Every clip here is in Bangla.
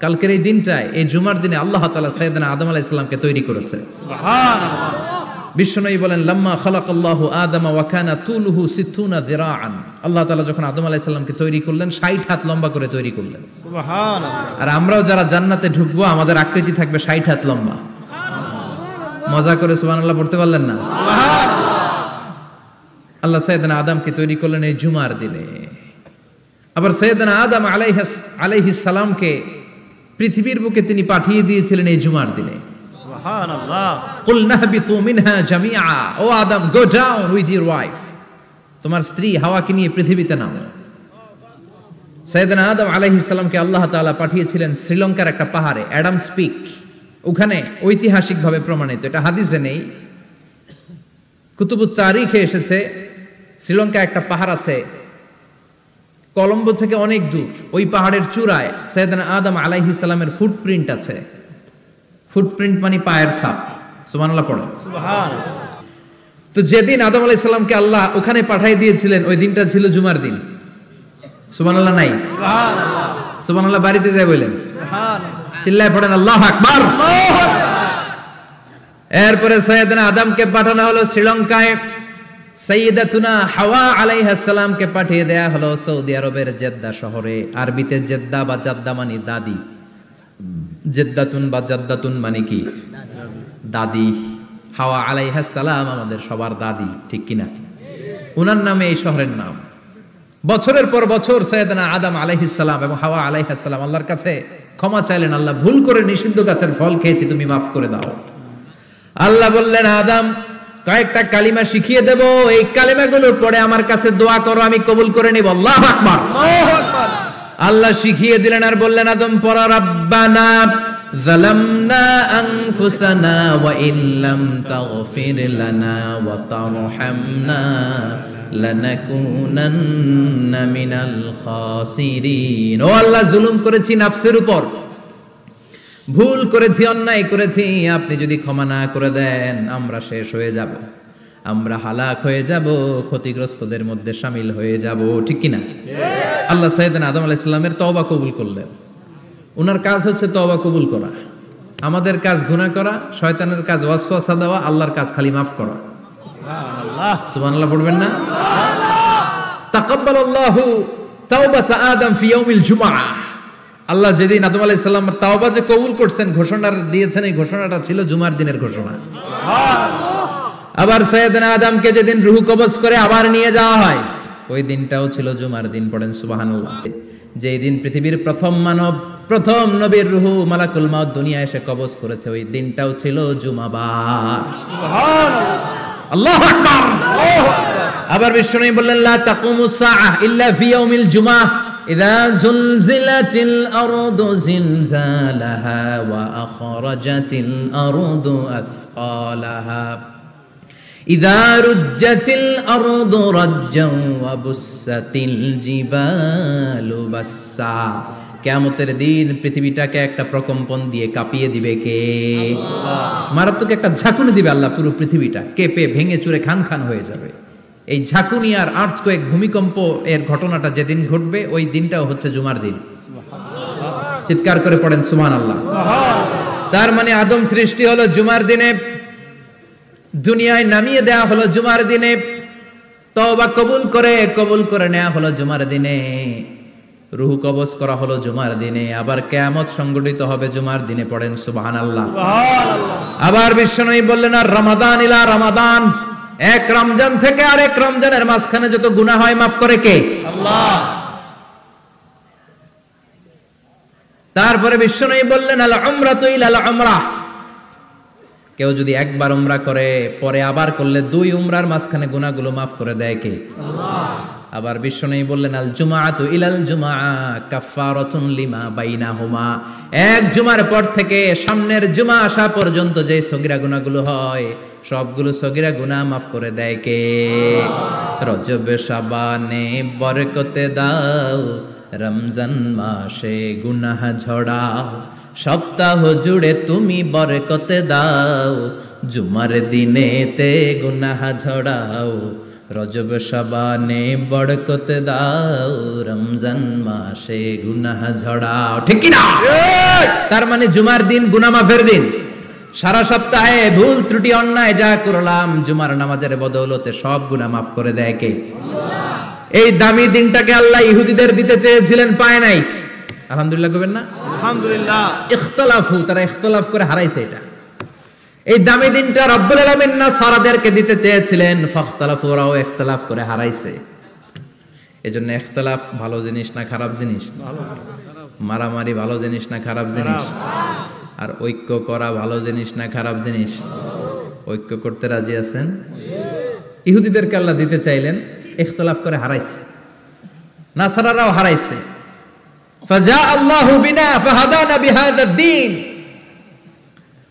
কালকের এই দিনটায়, এই জুমার দিনে আল্লাহ তাআলা সাইয়েদনা আদম আলাইহিস সালামকে তৈরি করেছে। সুবহানাল্লাহ। বিশ্বনবী বলেন, লাম্মা খালাকাল্লাহু আদামা ওয়া কানা তুলুহু 60 যিরাআন। আল্লাহ তাআলা যখন আদম আলাইহিস সালামকে তৈরি করলেন 60 হাত লম্বা করে তৈরি করলেন। সুবহানাল্লাহ। আর আমরাও যারা জান্নাতে ঢুকবো আমাদের আকৃতি থাকবে 60 হাত লম্বা। মজা করে সুবহানাল্লাহ পড়তে পারলেন না? আল্লাহ সাইয়েদনা আদমকে তৈরি করলেন এই জুমার দিনে। আবার সাইয়েদনা আদম আলাইহিস সালামকে পৃথিবীর বুকে তিনি পাঠিয়ে দিয়েছিলেন এই জুমার দিনে। সুবহানাল্লাহ। কুল নাহবিতু মিনহা জামিআ, ও আদম, go down with your wife, তোমার স্ত্রী হাওয়াকে নিয়ে পৃথিবীতে নামো। সাইয়েদনা আদম আলাইহিস সালামকে আল্লাহ তাআলা পাঠিয়েছিলেন শ্রীলঙ্কার একটা পাহাড়ে, অ্যাডামস পিক। ওখানে ঐতিহাসিকভাবে প্রমাণিত, এটা হাদিসে নেই, কুতুবুত তারিখে এসেছে। শ্রীলঙ্কায় একটা পাহাড় আছে, কলম্বো থেকে অনেক দূর। ওই পাহাড়ের চূড়ায় সাইয়েদনা আদম আলাইহিস সালামের ফুটপ্রিন্ট আছে। ফুটপ্রিন্ট মানে পায়ের ছাপ। সুবহানাল্লাহ পড়ো। সুবহানাল্লাহ। তো যেদিন আদম আলাইহিস সালামকে আল্লাহ ওখানে পাঠিয়ে দিয়েছিলেন ওই দিনটা ছিল জুমার দিন। সুবহানাল্লাহ নাই? সুবহানাল্লাহ। সুবহানাল্লাহ বাড়িতে যায় বলেন। সুবহানাল্লাহ। চিল্লায় পড়েন আল্লাহু আকবার। আল্লাহু আকবার। এরপরে সাইয়েদনা আদমকে পাঠানো হলো শ্রীলঙ্কায়। সাইয়্যিদাতুনা হাওয়া আলাইহিস সালামকে পাঠিয়ে দেয়া হলো সৌদি আরবের জেদ্দা শহরে। আরবিতে জেদ্দা বা জাদ্দা মানে দাদি। জেদ্দাতুন বা জাদ্দাতুন মানে কি? দাদি। হাওয়া আলাইহিস সালাম আমাদের সবার দাদি, ঠিক কিনা? ওনার নামে এই শহরের নাম। বছরের পর বছর সাইয়েদনা আদম আলাইহিস সালাম এবং হাওয়া আলাইহিস সালাম আল্লাহর কাছে ক্ষমা চাইলেন, আল্লাহ ভুল করে নিষিদ্ধ গাছের ফল খেয়েছি, তুমি মাফ করে দাও। আল্লাহ বললেন, আদম, কয়েকটা কালিমা শিখিয়ে দেব, এই কালিমাগুলো পড়ে আমার কাছে দোয়া করো, আমি কবুল করে নিব। আল্লাহু আকবার। আল্লাহু আকবার। আল্লাহ শিখিয়ে দিলেন আর বললেন, আদম পড়ো, রাব্বানা যালামনা আনফুসানা ওয়া ইল্লাম তাগফির লানা ওয়া তারহামনা লানাকুনান্না মিনাল খাসিরিন। ও আল্লাহ, জুলুম করেছি নাফসের উপর, ভুল করেছি, অন্যায় করেছি, আপনি যদি ক্ষমা না করে দেন আমরা শেষ হয়ে যাব, আমরা হালাক হয়ে যাব, ক্ষতিগ্রস্তদের মধ্যে শামিল হয়ে যাব, ঠিক কিনা? আল্লাহ সাইয়েদনা আদম আলাইহিস সালামের তওবা কবুল করলেন। ওনার কাজ হচ্ছে তওবা কবুল করা। আমাদের কাজ গুনাহ করা, শয়তানের কাজ ওয়াসওয়াসা দেওয়া, আল্লাহর কাজ খালি মাফ করা। সুবহানাল্লাহ। সুবহানাল্লাহ পড়বেন না? তাকাব্বালাল্লাহু তাওবাতা আদম ফি ইয়াউমিল জুমআহ। আল্লাহ যেদিন আদম আলাইহিস সালামের তাওবা যে কবুল করছেন, ঘোষণা দিয়েছেন, এই ঘোষণাটা ছিল জুমার দিনের ঘোষণা। আবার সাইয়েদনা আদমকে যেদিন রূহ কবজ করে আবার নিয়ে যাওয়া হয়, ওই দিনটাও ছিল জুমার দিন। পড়েন সুবহানাল্লাহ। যেই দিন পৃথিবীর প্রথম মানব, প্রথম নবীর রূহ মালাকুল মাউত দুনিয়ায় এসে কবজ করেছে, ওই দিনটাও ছিল জুমাবার। সুবহানাল্লাহ। আল্লাহু আকবার। আবার বিশ্বনবী বললেন, লা তাকুমুস সাআহ ইল্লা ফি ইয়াউমিল জুমআহ ইযা যুলজিলাতিল আরদু জিলজালাহা ওয়া আখরাজাতিল আরদু আসকালাহা ইযা রুজ্জাতিল আরদু রাজ্জান ওয়া বুসাতিল জিবালু বাসসা। কিয়ামতের দিন পৃথিবীটাকে একটা প্রকম্পন দিয়ে কাঁপিয়ে দিবে কে? আল্লাহ। মারাত্মক একটা ঝাঁকুনি দিবে আল্লাহ, পুরো পৃথিবীটা কেঁপে ভেঙে চুরে খান খান হয়ে যাবে। এই ঝাঁকুনি আর আর্থকোয়েক, ভূমিকম্প এর ঘটনাটা যেদিন ঘটবে ওই দিনটাও হচ্ছে জুমার দিন। চিৎকার করে পড়েন সুবহানাল্লাহ। তার মানে আদম সৃষ্টি হলো জুমার দিনে, দুনিয়ায় নামিয়ে দেয়া হলো জুমার দিনে, তওবা কবুল করে নেওয়া হলো জুমার দিনে, রূহ কবজ করা হলো জুমার দিনে, আবার কিয়ামত সংগঠিত হবে জুমার দিনে। পড়েন সুবহানাল্লাহ। আবার বিশ্বনবী বললেন, আর রমাদান ইলা রমাদান, এক রমজান থেকে আরেক রমজানের মাঝখানে যত গুনাহ হয় মাফ করে কে? আল্লাহ। তারপরে বিশ্বনবী বললেন, আল উমরাতু ইলাল উমরাহ, কেউ যদি একবার উমরা করে পরে আবার করলে দুই উমরার মাঝখানে গুনাহগুলো মাফ করে দেয় কে? আল্লাহ। আবার বিশ্বনবী বললেন, আল জুমআতু ইলাল জুমআ কাফফারাতুন লিমা বাইনাহুমা, এক জুমার পর থেকে সামনের জুমা আসা পর্যন্ত যে সগীরা গুনাহগুলো হয় সবগুলো সগীরা গুনাহ মাফ করে দেয় কে? রজব শাবানে বরকতে দাও, রমজান মাসে গুনাহ ঝড়াও, সপ্তাহ জুড়ে তুমি বরকতে দাও, জুমার দিনেতে গুনাহ ঝড়াও, রজব শাবানে বরকতে দাও, রমজান মাসে গুনাহ ঝড়াও, ঠিক কি না? তার মানে জুমার দিন গুনাহ মাফের দিন। সারা সপ্তাহে ভুল ত্রুটি অন্যায় যা করলাম জুমার নামাজের বদৌলতে সব গুনাহ মাফ করে দেয় কে? আল্লাহ। এই দামি দিনটাকে আল্লাহ ইহুদিদের দিতে চেয়েছিলেন, পায় নাই। আলহামদুলিল্লাহ কইবেন না? আলহামদুলিল্লাহ। ইখতিলাফু, তারা ইখতিলাফ করে হারাইছে এটা। এই দামি দিনটা রব্বুল আলামিন নাসারাদেরকে দিতে চেয়েছিলেন, ফাখতালাফু, ওরাও ইখতিলাফ করে হারাইছে। এজন্য ইখতিলাফ ভালো জিনিস না খারাপ জিনিস? মারামারি ভালো জিনিস না খারাপ জিনিস? আর ঐক্য করা ভালো জিনিস না খারাপ জিনিস? ঐক্য করতে রাজি আছেন? ইহুদিদেরকে আল্লাহ দিতে চাইলেন, ইখতিলাফ করে হারাইছে। নাসারারাও হারাইছে। ফাজা আল্লাহু বিনা ফাহাদানা বিহাদা দ্বীন।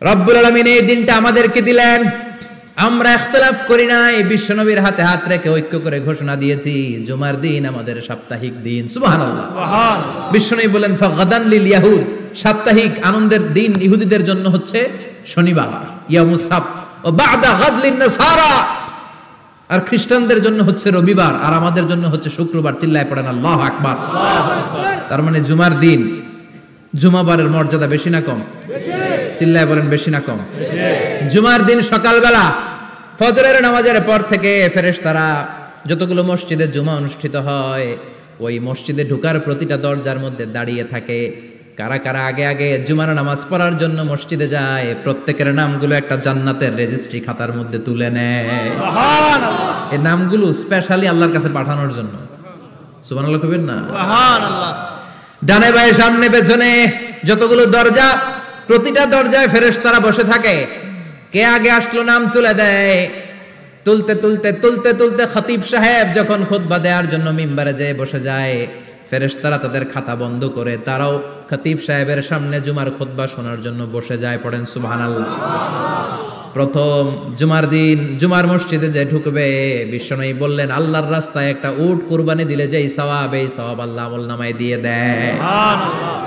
রব্বুল আলামিন এই দিনটা আমাদেরকে দিলেন, আমরা ইখতিলাফ করি নাই, বিশ্বনবীর হাতে হাত রেখে ঐক্য করে ঘোষণা দিয়েছি জুমার দিন আমাদের সাপ্তাহিক দিন। সুবহানাল্লাহ। বিশ্বনবী বলেন ফাগাদান লিল ইয়াহুদ, সাপ্তাহিক আনন্দের দিন ইহুদিদের জন্য হচ্ছে শনিবার, ইয়ামুস সাবত, ও বা'দা গাদ লিন নাসারা, আর খ্রিস্টানদের জন্য হচ্ছে রবিবার, আর আমাদের জন্য হচ্ছে শুক্রবার। চিল্লায় পড়েন আল্লাহু আকবার। তার মানে জুমার দিন, জুমাবারের মর্যাদা বেশি না কম? চিল্লায় বলেন বেশি না কম? জুমার দিন সকালবেলা ফজরের নামাজের পর থেকে ফেরেশতারা যতগুলো মসজিদে জুমা অনুষ্ঠিত হয় ওই মসজিদে ঢোকার প্রতিটা দরজার মধ্যে দাঁড়িয়ে থাকে। কারা কারা আগে আগে জুমার নামাজ পড়ার জন্য মসজিদে যায়, প্রত্যেকের নামগুলো একটা জান্নাতের রেজিস্ট্রি খাতার মধ্যে তুলে নেয়। সুবহানাল্লাহ। এই নামগুলো স্পেশালি আল্লাহর কাছে পাঠানোর জন্য। সুবহানাল্লাহ কইবেন না? সুবহানাল্লাহ। ডানে বায়ে সামনে পেছনে যতগুলো দরজা, প্রতিটা দরজায় ফেরেশতারা বসে থাকে। কে আগে আসলো নাম তুলে দেয়। তুলতে তুলতে তুলতে তুলতে খতিব সাহেব যখন খুতবা দেওয়ার জন্য মিম্বারে যেয়ে বসে যায়, ফেরেশতারা তাদের খাতা বন্ধ করে তারাও খতিব সাহেবের সামনে জুমার খুতবা শোনার জন্য বসে যায়। পড়েন সুবহানাল্লাহ। প্রথম জুমার দিন জুমার মসজিদে যে ঢুকবে, বিশ্বনবী বললেন আল্লাহর রাস্তায় একটা উট কুরবানি দিলে যেই সওয়াব, এই সওয়াব আল্লাহ আমলনামায় দিয়ে দেয়। সুবহানাল্লাহ।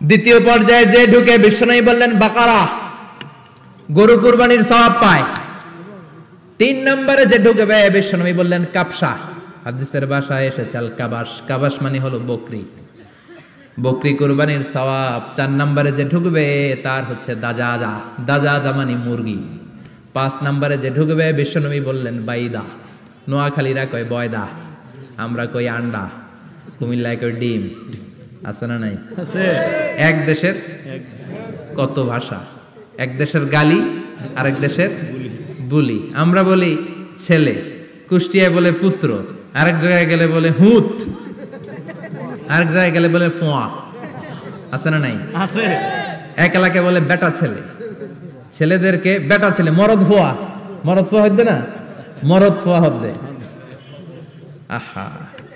দ্বিতীয় পর্যায়ে যে ঢুকে, বিশ্বনবী বললেন বাকারা, গরু কুরবানির সওয়াব পায়। 3 নম্বরে যে ঢুকবে, বিশ্বনবী বললেন কাবসা, হাদিসের ভাষায় এসেছে আল কাবাস, কাবাস মানে হলো বকরি, বকরি কুরবানির সওয়াব। 4 নম্বরে যে ঢুকবে তার হচ্ছে দাজাজা, দাজাজা মানে মুরগি। 5 নম্বরে যে ঢুকবে, বিশ্বনবী বললেন বাইদা, নোয়াখালীরা কয় বয়দা, আমরা কই আন্ডা, কুমিল্লায় কই ডিম। আছে না নাই? আছে। এক দেশের কত ভাষা, এক দেশের গালি আরেক দেশের বুলি। আমরা বলি ছেলে, কুষ্টিয়ায় বলে পুত্র, আরেক জায়গায় গেলে বলে হুত, আরেক জায়গায় গেলে বলে ফোয়া। আছে না নাই? আছে। এক এলাকায় বলে বেটা ছেলে, ছেলেদেরকে বেটা ছেলে, মরদ ফোয়া, মরদ ফোয়া হদ্দে না, মরদ ফোয়া হদ্দে। আহা,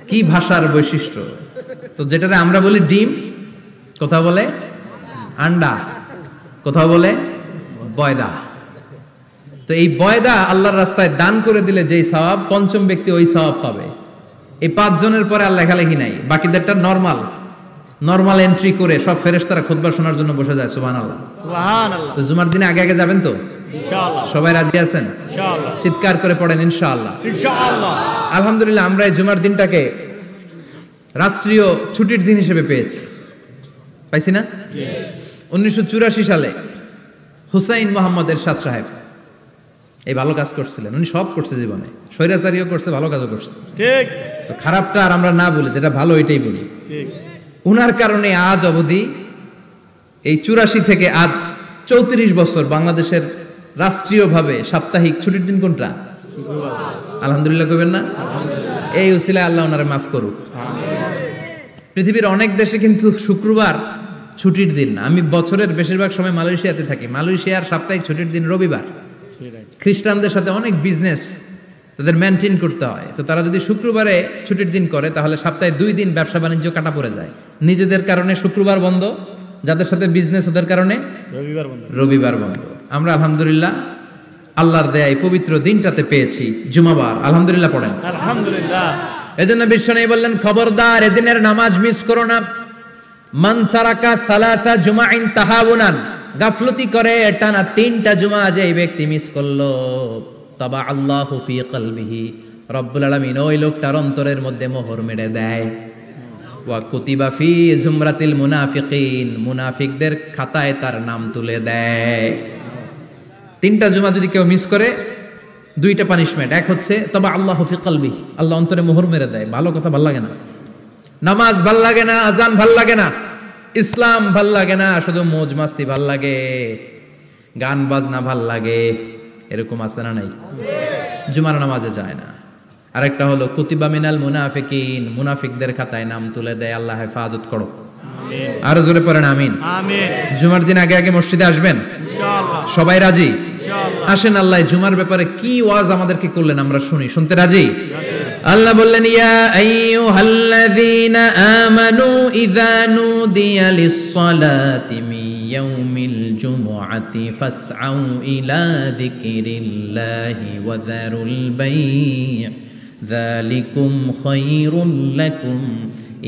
কি ভাষার বৈশিষ্ট্য। তো যেটারে আমরা বলি ডিম, কোথাও বলে আন্ডা, কোথাও বলে বয়দা। তো এই বয়দা আল্লাহর রাস্তায় দান করে দিলে যেই সওয়াব, পঞ্চম ব্যক্তি ওই সওয়াব পাবে। এই 5 জনের পরে আর লেখালেখি নাই, বাকিদেরটা নরমাল এন্ট্রি করে সব ফেরেশতারা খুতবা শোনার জন্য বসে যায়। সুবহানাল্লাহ। সুবহানাল্লাহ। তো জুমার দিনে আগে আগে যাবেন তো? ইনশাআল্লাহ। সবাই রাজি আছেন? ইনশাআল্লাহ। চিৎকার করে পড়েন ইনশাআল্লাহ। ইনশাআল্লাহ। আলহামদুলিল্লাহ, আমরা এই জুমার দিনটাকে রাষ্ট্রীয় ছুটির দিন হিসেবে পেয়েছি, পাইছি না? 1984 সালে হুসাইন মোহাম্মদ এরশাদ সাহেব এই ভালো কাজ করছিলেন। উনি সব করছে জীবনে, স্বৈরাচারীও করছে, ভালো কাজও করছে। ঠিক। তো খারাপটা আর আমরা না বলি, যেটা ভালো এটাই বলি। ঠিক। উনার কারণে আজ অবধি এই 84 থেকে আজ 34 বছর বাংলাদেশের রাষ্ট্রীয়ভাবে সাপ্তাহিক ছুটির দিন কোনটা? আলহামদুলিল্লাহ কইবেন না? এই উসিলায় আল্লাহ ওনারে মাফ করুক। পৃথিবীর অনেক দেশে কিন্তু শুক্রবার ছুটির দিন না। আমি বছরের বেশিরভাগ সময় মালয়েশিয়াতে থাকি। মালয়েশিয়ার সাপ্তাহিক ছুটির দিন রবিবার। খ্রিস্টানদের সাথে অনেক বিজনেস তাদের মেনটেন করতে হয়। তো তারা যদি শুক্রবারে ছুটির দিন করে তাহলে সপ্তাহে 2 দিন ব্যবসা বাণিজ্য কাটা পড়ে যায়। নিজেদের কারণে শুক্রবার বন্ধ, যাদের সাথে বিজনেস ওদের কারণে রবিবার বন্ধ। আমরা আলহামদুলিল্লাহ আল্লাহর দেয়ায় পবিত্র দিনটাতে পেয়েছি জুমাবার। আলহামদুলিল্লাহ পড়েন আলহামদুলিল্লাহ। এজন্য বিশ্বনবী বললেন খবরদার এদিনের নামাজ মিস করো না। মান তারাকা সালাসা জুমাইন তাহাউনান, গাফলতি করে টানা 3টা জুমা যে ব্যক্তি মিস করলো, তাবা আল্লাহু ফি কলবিহি, রব্বুল আলামিন ওই লোকটার অন্তরের মধ্যে মোহর মেরে দেয়। ওয়া কুতিবা ফি জুমরাতিল মুনাফিকিন, মুনাফিকদের খাতায় তার নাম তুলে দেয়। 3টা জুমা যদি কেউ মিস করে 2টা পানিশমেন্ট। এক হচ্ছে তবে আল্লাহ ফি কলবি, আল্লাহ অন্তরে মোহর মেরে দেয়। ভালো কথা ভাল লাগে না, নামাজ ভাল লাগে না, আজান ভাল লাগে না, ইসলাম ভাল লাগে না, শুধু মৌজ মাস্তি ভাল লাগে, গান বাজনা ভাল লাগে, এরকম আছে না নাই? জুমার নামাজে যায় না। আরেকটা হলো কুতিবা মিনাল মুনাফিকিন, মুনাফিকদের খাতায় নাম তুলে দেয়। আল্লাহ হেফাজত করো, আরো জোরে পড়েন আমিন। জুমার দিন আগে আগে মসজিদে আসবেন ইনশাআল্লাহ। সবাই রাজি? আসেন আল্লাহ জুমার ব্যাপারে কি ওয়াজ আমাদেরকে করলেন আমরা শুনি। শুনতে রাজি? আল্লাহ বললেন ইয়া আইয়ুহাল্লাযীনা আমানু ইযা নুদিয়া লিস-সালাতি মিন ইয়াউমিল জুমআতি ফাসআউ ইলা যিকরিল্লাহি ওয়া যারুল বাই' যালিকুম খায়রুল লাকুম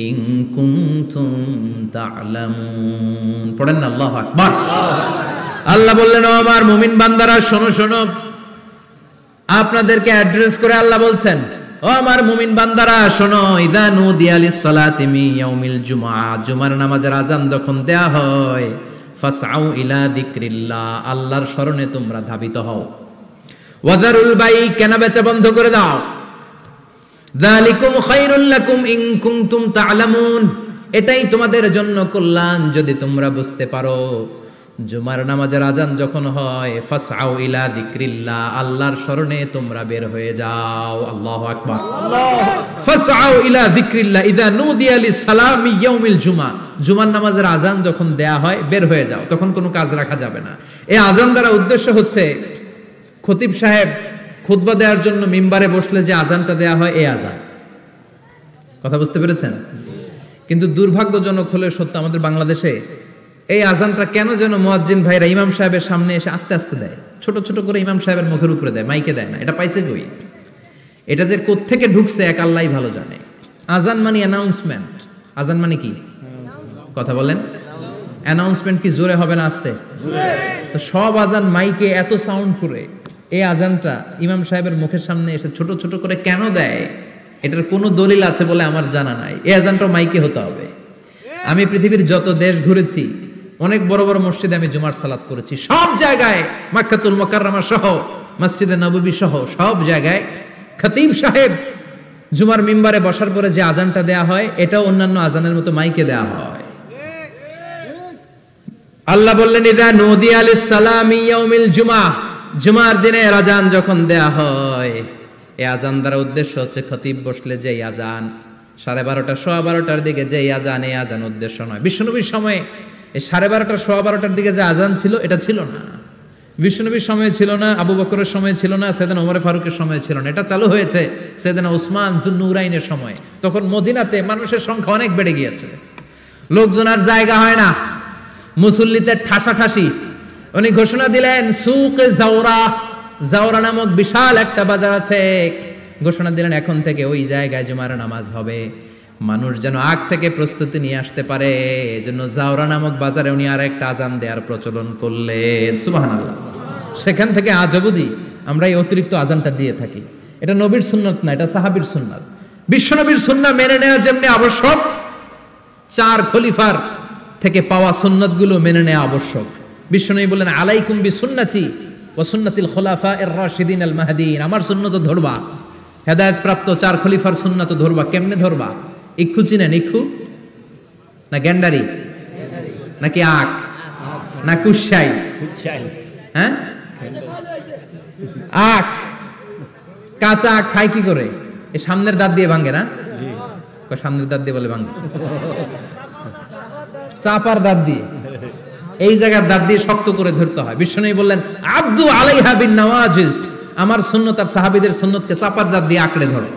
ইন কুনতুম তা'লামুন। পড়েন না আল্লাহু আকবার। আল্লাহ বললেন ও আমার মুমিন বান্দারা শোনো শোনো, আপনাদেরকে অ্যাড্রেস করে আল্লাহ বলছেন ও আমার মুমিন বান্দারা শোনো, ইযা নুদিয়া লিস-সালাতি মিন ইয়াউমিল জুমআ, জুমার নামাজের আযান যখন দেয়া হয়, ফাসআউ ইলা যিকরিল্লাহ, আল্লাহর স্মরণে তোমরা ধাবিত হও। ওয়া যারুল বাই', কেনা বেচা বন্ধ করে দাও। যালিকুম খায়রুল লাকুম ইন কুনতুম তা'লামুন, এটাই তোমাদের জন্য কল্যাণ যদি তোমরা বুঝতে পারো। জুমার নামাজের আযান যখন হয়, ফাসআউ ইলা যিকরিল্লাহ, আল্লাহর স্মরণে তোমরা বের হয়ে যাও। আল্লাহু আকবার। ফাসআউ ইলা যিকরিল্লাহ ইযা নুদিয়া লিস-সালামি ইয়াউমিল জুমআ, জুমার নামাজের আযান যখন দেয়া হয় বের হয়ে যাও, তখন কোনো কাজ রাখা যাবে না। এই আযান দ্বারা উদ্দেশ্য হচ্ছে খতিব সাহেব খুতবা দেওয়ার জন্য মিম্বারে বসলে যে আযানটা দেয়া হয় এই আযান। কথা বুঝতে পেরেছেন? কিন্তু দুর্ভাগ্যজনক হলে সত্য, আমাদের বাংলাদেশে এই আযানটা কেন যেন মুয়াজ্জিন ভাইরা ইমাম সাহেবের সামনে এসে আস্তে আস্তে দেয়, ছোট ছোট করে ইমাম সাহেবের মুখের উপরে দেয়, মাইকে দেয় না। এটা পাইছে কই? এটা যে কোত্থেকে ঢুকছে এক আল্লাহই ভালো জানে। আযান মানে অ্যানাউন্সমেন্ট। আযান মানে কি? কথা বলেন। অ্যানাউন্সমেন্ট কি জোরে হবে না আস্তে? তো সব আযান মাইকে এত সাউন্ড করে, এই আযানটা ইমাম সাহেবের মুখের সামনে এসে ছোট ছোট করে কেন দেয়? এটার কোনো দলিল আছে বলে আমার জানা নাই। এই আযানটাও মাইকে হতে হবে। আমি পৃথিবীর যত দেশ ঘুরেছি, অনেক বড় বড় মসজিদে আমি জুমার সালাত করেছি, সব জায়গায় মক্কাতুল মুকাররমা সহ মসজিদে নববী সহ সব জায়গায় খতিব সাহেব জুমার মিম্বারে বসার পরে যে আযানটা দেয়া হয়, এটাও অন্যান্য আযানের মতো মাইকে দেয়া হয়। আল্লাহ বললেন ইযা নুদিয়া লিস-সালামি ইয়াউমিল জুমআ, জুমার দিনে আযান যখন দেয়া হয়, এই আযান দ্বারা উদ্দেশ্য হচ্ছে খতিব বসলে যে আযান 12:30 12:15 দিকে যে আযান, এই আযান উদ্দেশ্য নয়। বিশ্বনবীর সময়ে এই 12:30 12:15 দিকে যে আযান ছিল এটা ছিল না। বিশ্বনবীর সময়ে ছিল না, আবু বকরের সময়ে ছিল না, সাইয়েদনা ওমর ফারুকের সময়ে ছিল না। এটা চালু হয়েছে সাইয়েদনা উসমান যুন্নুরাইনের সময়। তখন মদিনাতে মানুষের সংখ্যা অনেক বেড়ে গিয়েছে, লোকজন আর জায়গা হয় না, মুসল্লিদের ঠাসাঠাসি। উনি ঘোষণা দিলেন সুকে জাওরা, জাওরা নামক বিশাল একটা বাজার আছে, ঘোষণা দিলেন এখন থেকে ওই জায়গায় জুমার নামাজ হবে। মানুষ যেন আগ থেকে প্রস্তুতি নিয়ে আসতে পারে, এজন্য জাওরা নামক বাজারে উনি আর একটা আযান দেওয়ার প্রচলন করলেন। সুবহানাল্লাহ। সেখান থেকে আজ অবধি আমরা এই অতিরিক্ত আযানটা দিয়ে থাকি। এটা নবীর সুন্নাত না, এটা সাহাবীর সুন্নাত। বিশ্বনবীর সুন্নাহ মেনে নেওয়া যেমনি আবশ্যক, 4 খলিফার থেকে পাওয়া সুন্নাতগুলো মেনে নেওয়া আবশ্যক। বিশ্বনবী বললেন আলাইকুম বিসুন্নতি ওয়া সুন্নাতিল খুলাফায়ে রাশিদিন আল মাহদিয়িন, আমার সুন্নাত ধরবা, হেদায়েত প্রাপ্ত 4 খলিফার সুন্নাত ধরবা। কেমনে ধরবা? ইক্ষু চিনেন? ইক্ষু না গ্যান্ডারি নাকি আখ না কুশাই? হ্যাঁ, আখ। কাঁচা আখ খায় কি করে? এই সামনের দাঁত দিয়ে ভাঙে না? সামনের দাঁত দিয়ে বলে ভাঙে, চাপার দাঁত দিয়ে, এই জায়গার দাঁত দিয়ে শক্ত করে ধরতে হয়। বিশ্বনবী বললেন আব্দু আলাইহা বিন নওয়াজিজ, আমার সুন্নাত আর সাহাবীদের সুন্নাতকে চাপার দাঁত দিয়ে আঁকড়ে ধরো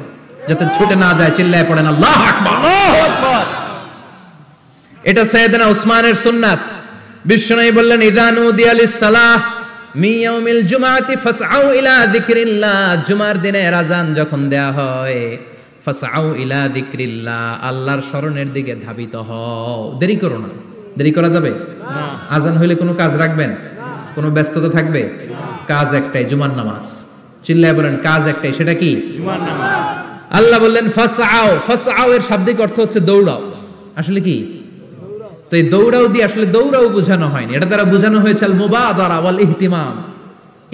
যাতে ছুটে না যায়। চিল্লায় পড়েন আল্লাহু আকবার। এটা সাইয়েদনা উসমানের সুন্নাত। বিশ্বনবী বললেন ইযা নুদিয়া লিস-সালাহ মিন ইয়াউমিল জুমআতি ফাসআউ ইলা যিকরিল্লাহ, জুমার দিনে আযান যখন দেয়া হয়, ফাসআউ ইলা যিকরিল্লাহ, আল্লাহর স্মরণের দিকে ধাবিত হও। দেরি করো না। দেরি করা যাবে না। আযান হইলে কোনো কাজ রাখবেন? কোনো ব্যস্ততা থাকবে? কাজ একটাই, জুমার নামাজ। চিল্লায় বলেন কাজ একটাই, সেটা কি? জুমার নামাজ। আল্লাহ বললেন ফাসআউ, ফাসআউ এর শাব্দিক অর্থ হচ্ছে দৌড়াও। আসলে কি? তো এই দৌড়াও দিয়ে আসলে দৌড়াও বোঝানো হয়নি, এটা দ্বারা বোঝানো হয়েছে আল মুবাদারা ওয়াল ইহতিমাম,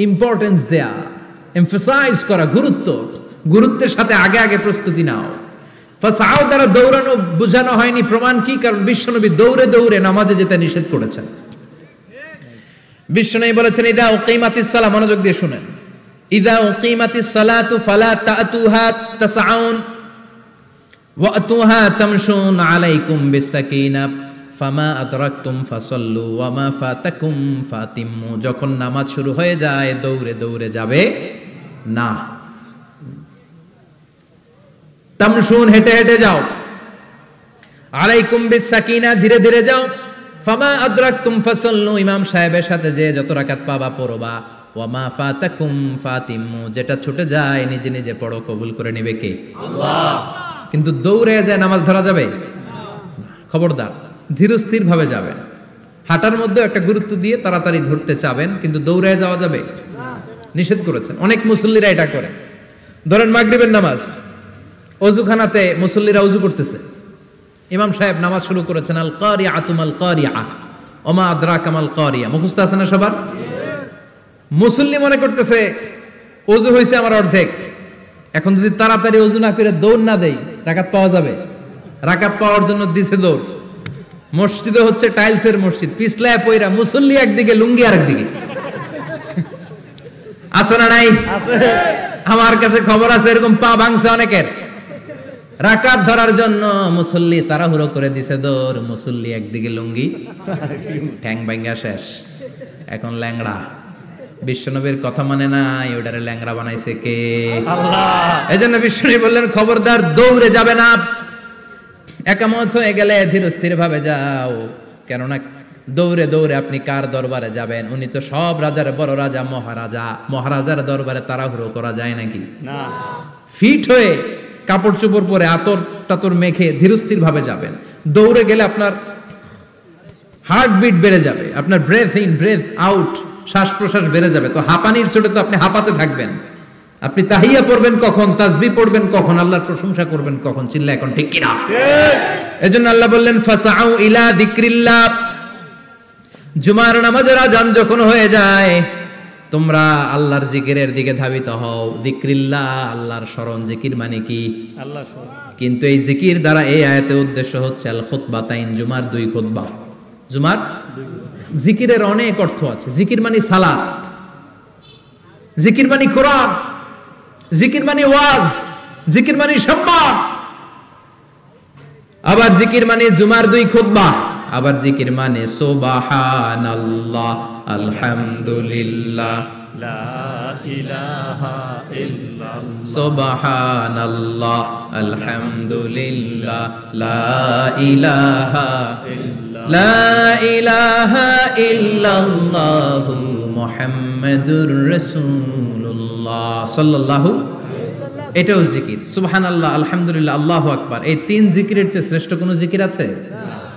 ইম্পর্টেন্স দেয়া, এমফাসাইজ করা, গুরুত্বের সাথে আগে আগে প্রস্তুতি নাও। ফাসাও দ্বারা দৌড়ানো বোঝানো হয়নি, প্রমাণ কি? কারণ বিশ্বনবী দৌড়ে দৌড়ে নামাজে যেতে নিষেধ করেছেন। বিশ্বনবী বলেছেন ইদা উকিমাতিস সালাহ, মনোযোগ দিয়ে শুনেন, ইদা উকিমাতিস সালাতু ফালা তাতুহা তাসআউন ওয়া আতুহা তামশুন আলাইকুম বিসাকিনা ফামা আদরাকতুম ফাসাল্লু ওয়া মা ফাতাকুম ফাতিম্মু। যখন নামাজ শুরু হয়ে যায় দৌড়ে দৌড়ে যাবে না, তামশুন হেঁটে হেঁটে যাও, আলাইকুম বিসাকিনা ধীরে ধীরে যাও, ফামা আদরাকতুম ফাসাল্লু ইমাম সাহেবের সাথে যে যত রাকাত পাবা পড়বা, ওয়া মা ফাতাকুম ফাতিম্মু যেটা ছুটে যায় নিজে নিজে পড়ো, কবুল করে নেবে কে? আল্লাহ। কিন্তু দৌড়ে যায় নামাজ ধরা যাবে না, খবরদার, ধীরস্থির ভাবে যাবেন। হাঁটার মধ্যে একটা গুরুত্ব দিয়ে তাড়াতাড়ি ধরতে চাবেন, কিন্তু দৌড়ে যাওয়া যাবে না, নিষেধ করেছেন। অনেক মুসল্লিরা এটা করে। ধরেন মাগরিবের নামাজ, অজুখানাতে মুসল্লিরা অজু করতেছে, ইমাম সাহেব নামাজ শুরু করেছেন, আল কারিআতু মাল কারিআ ওমা আদরাকা মাল কারিআ, মুখস্থ আছে না সবার? মুসল্লি মনে করতেছে অজু হয়েছে আমার অর্ধেক, এখন যদি তাড়াতাড়ি অজু না করে দৌড় না দেই রাকাত পাওয়া যাবে? রাকাত পাওয়ার জন্য দিছে দৌড়। মসজিদে হচ্ছে টাইলসের মসজিদ, পিছলায় পয়রা মুসল্লি একদিকে, লুঙ্গি আরেকদিকে। আছে না নাই? আমার কাছে খবর আছে এরকম পা ভাঙছে অনেকের। রাকাত ধরার জন্য মুসল্লি তাড়াহুড়ো করে দিছে দৌড়, মুসল্লি একদিকে লুঙ্গি, ঠ্যাং ভাঙা শেষ, এখন ল্যাংড়া। বিশ্বনবীর কথা মানে নাই, ওটারে ল্যাংড়া বানাইছে কে? আল্লাহ। এজন্য বিশ্বনবী বললেন খবরদার দৌড়ে যাবে না, একামত হয়ে গেলে ধীর স্থির ভাবে যাও। কেননা দৌড়ে দৌড়ে আপনি কার দরবারে যাবেন? উনি তো সব রাজার বড় রাজা, মহারাজা। মহারাজার দরবারে তাড়াহুড়ো করা যায় নাকি? না। ফিট হয়ে কাপড় চোপড় পরে আতর টাতর মেখে ধীরস্থির ভাবে যাবেন। দৌড়ে গেলে আপনার হার্টবিট বেড়ে যাবে, আপনার ব্রেথ ইন ব্রেথ আউট, শ্বাস প্রশ্বাস বেড়ে যাবে। তো হাঁপানির চোটে তো আপনি হাঁপাতে থাকবেন। আপনি তাহিয়া পড়বেন কখন, তাসবিহ পড়বেন কখন, আল্লাহর প্রশংসা করবেন কখন? চিল্লা এখন ঠিক কিনা? এজন্য আল্লাহ বললেন ফাসাউ ইলা যিকরিল্লাহ, জুমার নামাজের আযান যখন হয়ে যায় তোমরা আল্লাহর জিকিরের দিকে ধাবিত হও। যিকরিল্লাহ, আল্লাহর স্মরণ। জিকির মানে কি? আল্লাহর স্মরণ। কিন্তু এই জিকির দ্বারা এই আয়াতের উদ্দেশ্য হচ্ছে আল খুতবাতাইন, জুমার দুই খুতবা। জুমার জিকিরের অনেক অর্থ আছে। জিকির মানে সালাত, জিকির মানে কোরআন, জিকির মানে ওয়াজ, জিকির মানে সম্মান। আবার জিকির মানে জুমার দুই খুতবা। আবার জিকির মানে সুবহানাল্লাহ, আলহামদুলিল্লাহ, লা ইলাহা ইল্লাল্লাহ, সুবহানাল্লাহ, আলহামদুলিল্লাহ, লা ইলাহা ইল্লাল্লাহ, লা ইলাহা ইল্লাল্লাহ, মুহাম্মাদুর রাসূলুল্লাহ সাল্লাল্লাহু আলাইহি ওয়াসাল্লাম। এটাও জিকির। সুবহানাল্লাহ, আলহামদুলিল্লাহ, আল্লাহু আকবার। এই তিন জিকিরের চেয়ে শ্রেষ্ঠ কোনো জিকির আছে?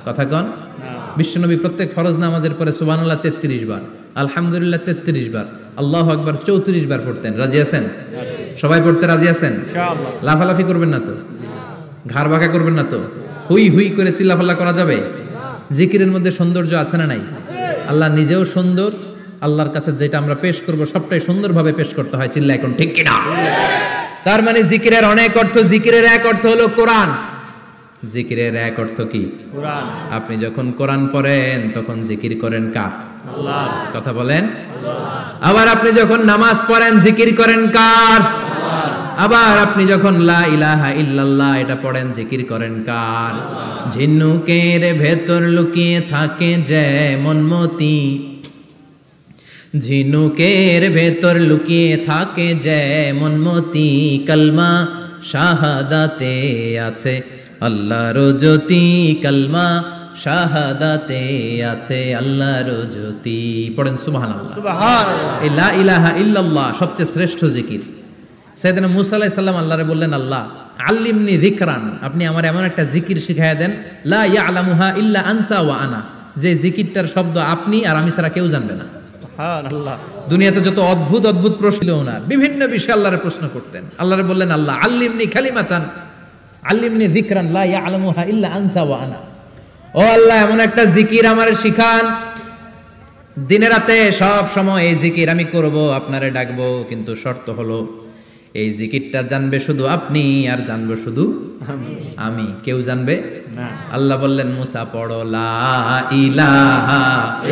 কথা কন। বিশ্বনবী প্রত্যেক ফরজ নামাজের পরে সুবহানাল্লাহ 33 বার, আলহামদুলিল্লাহ 33 বার, আল্লাহু আকবার 34 বার পড়তেন। রাজি আছেন? সবাই পড়তে রাজি আছেন? ইনশাআল্লাহ। লাফালাফি করবেন না তো? ঘাড় বাঁকা করবেন না তো? হুই হুই করে চিল্লাফাল্লা করা যাবে? জিকিরের মধ্যে সৌন্দর্য আছে না নাই? আল্লাহ নিজেও সুন্দর, আল্লাহর কাছে যেটা আমরা পেশ করব সবটাই সুন্দরভাবে পেশ করতে হয়। চিল্লা এখন ঠিক কিনা? তার মানে জিকিরের অনেক অর্থ। জিকিরের এক অর্থ হলো কোরআন। জিকিরের এক অর্থ কি? কোরআন। আপনি যখন কোরআন পড়েন তখন জিকির করেন কার? আল্লাহ। কথা বলেন। আল্লাহ। আবার আপনি যখন নামাজ পড়েন জিকির করেন কার? আল্লাহ। আবার আপনি যখন লা ইলাহা ইল্লাল্লাহ এটা পড়েন জিকির করেন কার? আল্লাহ। ঝিনুকের ভেতর লুকিয়ে থাকে যেমন মতি, ঝিনুকের ভেতর লুকিয়ে থাকে যেমন মতি, কালমা শাহাদাতে আছে আল্লাহর জ্যোতি, কালমা শাহাদাতে আছে আল্লাহর জ্যোতি। পড়েন সুবহানাল্লাহ। সুবহানাল্লাহ। এই লা ইলাহা ইল্লাল্লাহ সবচেয়ে শ্রেষ্ঠ জিকির। সাইয়েদনা মুসা আলাইহিস সালাম আল্লাহরে বললেন, আল্লাহ আল্লিমনি যিকরান, আপনি আমার এমন একটা জিকির শিখায়া দেন, লা ইয়ালামুহা ইল্লা আনতা ওয়া আনা, যে জিকিরটার শব্দ আপনি আর আমি ছাড়া কেউ জানবে না। সুবহানাল্লাহ। দুনিয়াতে যত অদ্ভুত অদ্ভুত প্রশ্ন ওনার, বিভিন্ন বিষয়ে আল্লাহরে প্রশ্ন করতেন। আল্লাহরে বললেন, আল্লাহ আল্লিমনি কালিমাতান, আল্লিমনি যিকরান লা ইয়ালামুহা ইল্লা আনতা ওয়া আনা, ও আল্লাহ এমন একটা জিকির আমারে শিখান, দিনে রাতে সব সময় এই জিকির আমি করব, আপনারে ডাকবো, কিন্তু শর্ত হলো এই জিকিরটা জানবে শুধু আপনি আর জানবো শুধু আমি, কেউ জানবে না। আল্লাহ বললেন মুসা পড়ো লা ইলাহা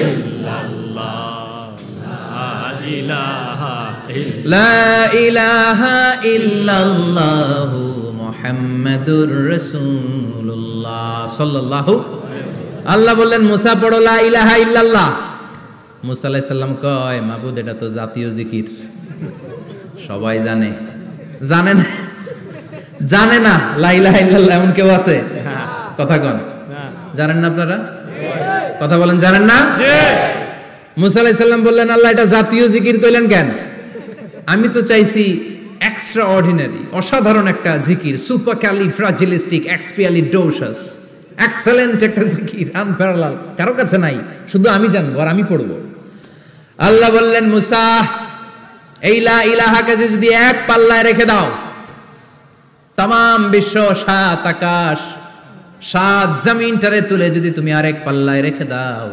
ইল্লাল্লাহ, লা ইলাহা ইল্লাল্লাহ মুহাম্মাদুর রাসূলুল্লাহ সাল্লাল্লাহু। আল্লাহ বললেন মুসা পড়ো লা ইলাহা ইল্লাল্লাহ। মুসা আলাইহিস সালাম কয় মাবুদ এটা তো জাতীয় জিকির, সবাই জানে। জানে না, জানে না লা ইলাহা ইল্লাল্লাহ এমন কেউ আছে? কথা কন, জানেন না আপনারা? কথা বলেন, জানেন না? মুসা আলাইহিস সালাম বললেন আল্লাহ এটা জাতীয় জিকির কইলেন কেন? আমি তো চাইছি এক্সট্রা অর্ডিনারি, অসাধারণ একটা জিকির, সুপারক্যালিফ্রাজিলিস্টিক এক্সপিয়ালিডোসাস, এক্সেলেন্ট একটা জিকির, আনপ্যারালাল, কারো কাছে নাই, শুধু আমি জানবো আর আমি পড়বো। আল্লাহ বললেন মুসা এই লা ইলাহাকে যদি এক পাল্লায় রেখে দাও, তাম বিশ্ব, সাত আকাশ, সাত জমিনটারে তুলে যদি তুমি আরেক পাল্লায় রেখে দাও,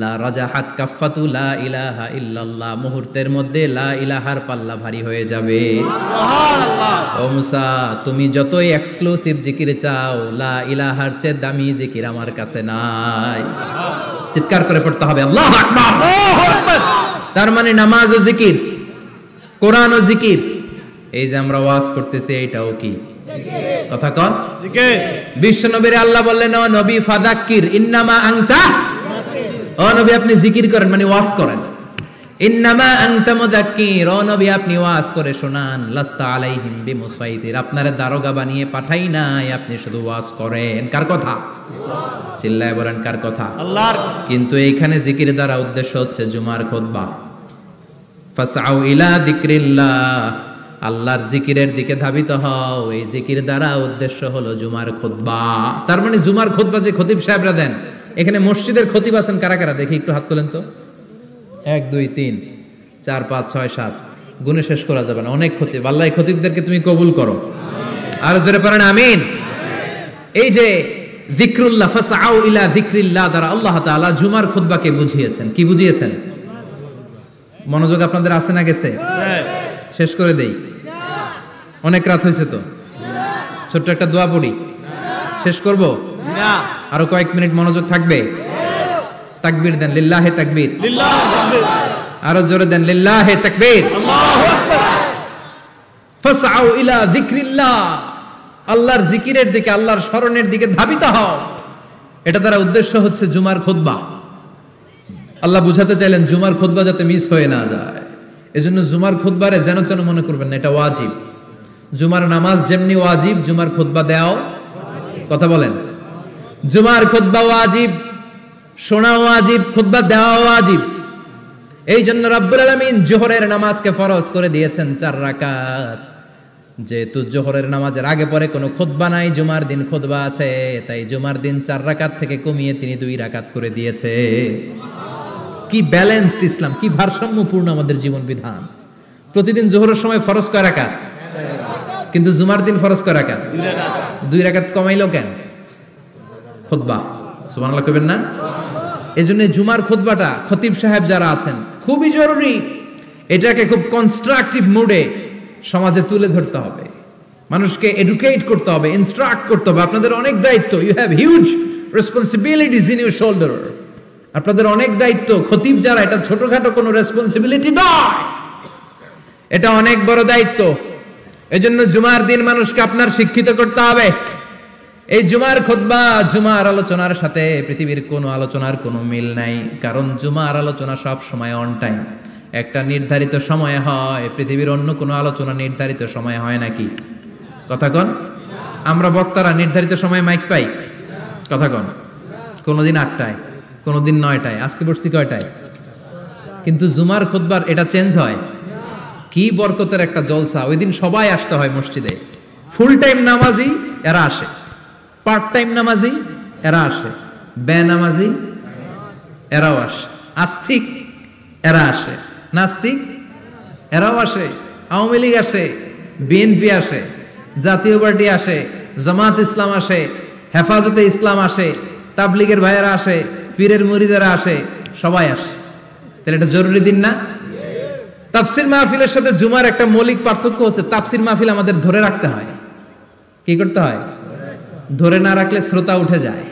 লা রাজাহাত কাফাতু লা ইলাহা ইল্লাল্লাহ, মুহূর্তের মধ্যে লা ইলাহার পাল্লা ভারী হয়ে যাবে। সুবহানাল্লাহ। ও মুসা তুমি যতই এক্সক্লুসিভ জিকির চাও, লা ইলাহার চেয়ে দামি জিকির আমার কাছে নাই। চিৎকার করে পড়তে হবে আল্লাহু আকবার। আল্লাহু আকবার। তার মানে নামাজ ও জিকির, কোরআন ও জিকির, এই যে আমরা ওয়াজ করতেছি এটাও কি জিকির? কথা কন, জিকির। বিশ্ব নবীর আল্লাহ বললেন ও নবী ফাযাক্কির ইন্নামা আনতা, ও নবী আপনি জিকির করেন মানে ওয়াজ করেন। ইন্নামা আনতা মুযাক্কির, ও নবী আপনি ওয়াজ করে শোনান। লাস্তা আলাইহিম বিমুসাইতির, আপনারে দারোগা বানিয়ে পাঠাই নাই, আপনি শুধু ওয়াজ করেন। কার কথা? চিল্লায় বলেন কার কথা? আল্লাহর। কিন্তু এইখানে জিকির দ্বারা উদ্দেশ্য হচ্ছে জুমার খুতবা। ফাসআউ ইলা যিকরিল্লাহ, আল্লাহর জিকিরের দিকে ধাবিত হও। এই জিকির দ্বারা উদ্দেশ্য হলো জুমার খুতবা। তার মানে জুমার খুতবা যে খতিব সাহেবরা দেন, এখানে মসজিদের খতিব আছেন কারা কারা দেখি একটু হাত তোলেন তো। 1 2 3 4 5 6 7 গুণে শেষ করা যাবে না, অনেক খতিব। আল্লাহ এই খতিবদেরকে তুমি কবুল করো, আর জোরে পড়েন আমিন। এই যে যিকরুল্লাহ, ফাসআউ ইলা যিকরিল্লাহ দ্বারা আল্লাহ তাআলা জুমার খুতবাকে বুঝিয়েছেন। কি বুঝিয়েছেন? মনোযোগ আপনাদের আছে না গেছে? শেষ করে দেই, অনেক রাত হয়েছে তো। ছোট্ট একটা দোয়া পড়ি, শেষ করব না? আরো কয়েক মিনিট মনোযোগ থাকবে? তাকবীর দেন, লিল্লাহে তাকবীর, লিল্লাহে তাকবীর। আরো জোরে দেন, লিল্লাহে তাকবীর, আল্লাহু আকবার। ফাসআউ ইলা যিকরিল্লাহ, আল্লাহর জিকিরের দিকে, আল্লাহর স্মরণের দিকে ধাবিত হও। এটা দ্বারা উদ্দেশ্য হচ্ছে জুমার খুতবা। আল্লাহ বুঝাতে চাইলেন জুমার খুতবা যাতে মিস হয়ে না যায়, এজন্য জুমার খুতবারে যেন যেন মনে করবেন না, এটা ওয়াজিব। জুমার নামাজ যেমনি ওয়াজিব, জুমার খুতবা দেওয়াও, কথা বলেন, জুমার খুতবা ওয়াজিব, শোনা ওয়াজিব, খুতবা দেওয়া ওয়াজিব। এই জন্য রব্বুল আলামিন জোহরের নামাজকে ফরজ করে দিয়েছেন 4 রাকাত। যেহেতু জোহরের নামাজের আগে পরে কোনো খুতবা নাই, জুমার দিন খুতবা আছে, তাই জুমার দিন 4 রাকাত থেকে কমিয়ে তিনি 2 রাকাত করে দিয়েছে। কি ব্যালেন্সড ইসলাম, কি ভারসাম্যপূর্ণ আমাদের জীবন বিধান। প্রতিদিন জোহরের সময় ফরজ কয় রাকাত, কিন্তু জুমার দিন ফরজ কয় রাকাত? 2 রাকাত কমাইলো কেন? খুতবা, সুবহানাল্লাহ কইবেন না? এজন্য জুমার খুতবাটা খতিব সাহেব যারা আছেন খুবই জরুরি। এটাকে খুব কনস্ট্রাকটিভ মুডে সমাজে তুলে ধরতে হবে, মানুষকে এডুকেট করতে হবে, ইনস্ট্রাক্ট করতে হবে। আপনাদের অনেক দায়িত্ব, you have huge responsibilities in your shoulder. আপনাদের অনেক দায়িত্ব। খতিব যারা, এটা ছোটখাটো কোনো রেসপন্সিবিলিটি নয়, এটা অনেক বড় দায়িত্ব। এজন্য জুমার দিন মানুষকে আপনার শিক্ষিত করতে হবে। এই জুমার খুতবা, জুমার আলোচনার সাথে পৃথিবীর কোনো আলোচনার কোনো মিল নাই, কারণ জুমার আলোচনা সব সময় অন টাইম, একটা নির্ধারিত সময়ে হয়। পৃথিবীর অন্য কোনো আলোচনা নির্ধারিত সময়ে হয় নাকি? কথা কন। আমরা বক্তারা নির্ধারিত সময়ে মাইক পাই? কথা কন। কোনোদিন 8টায়, কোনোদিন 9টায়, আজকে বসছি কয়টায়? কিন্তু জুমার খুতবার এটা চেঞ্জ হয়। কি বরকতের একটা জলসা! ওই দিন সবাই আসতে হয় মসজিদে। ফুল টাইম নামাজি এরা আসে, পার্ট টাইম নামাজি এরা আসে, বেনামাজি এরাও আসে, আস্তিক এরা আসে, নাস্তিক এরাও আসে, আওয়ামী লীগ আসে, বিএনপি আসে, জাতীয় পার্টি আসে, জামাত ইসলাম আসে, হেফাজতে ইসলাম আসে, তাবলীগের ভাইয়েরা আসে, পীরের মুরিদেরা আসে, সবাই আসে। তাহলে এটা জরুরি দিন না? তাফসির মাহফিলের সাথে জুমার একটা মৌলিক পার্থক্য হচ্ছে, তাফসির মাহফিল আমাদের ধরে রাখতে হয়। কি করতে হয়? ধরে না রাখলে শ্রোতা উঠে যায়।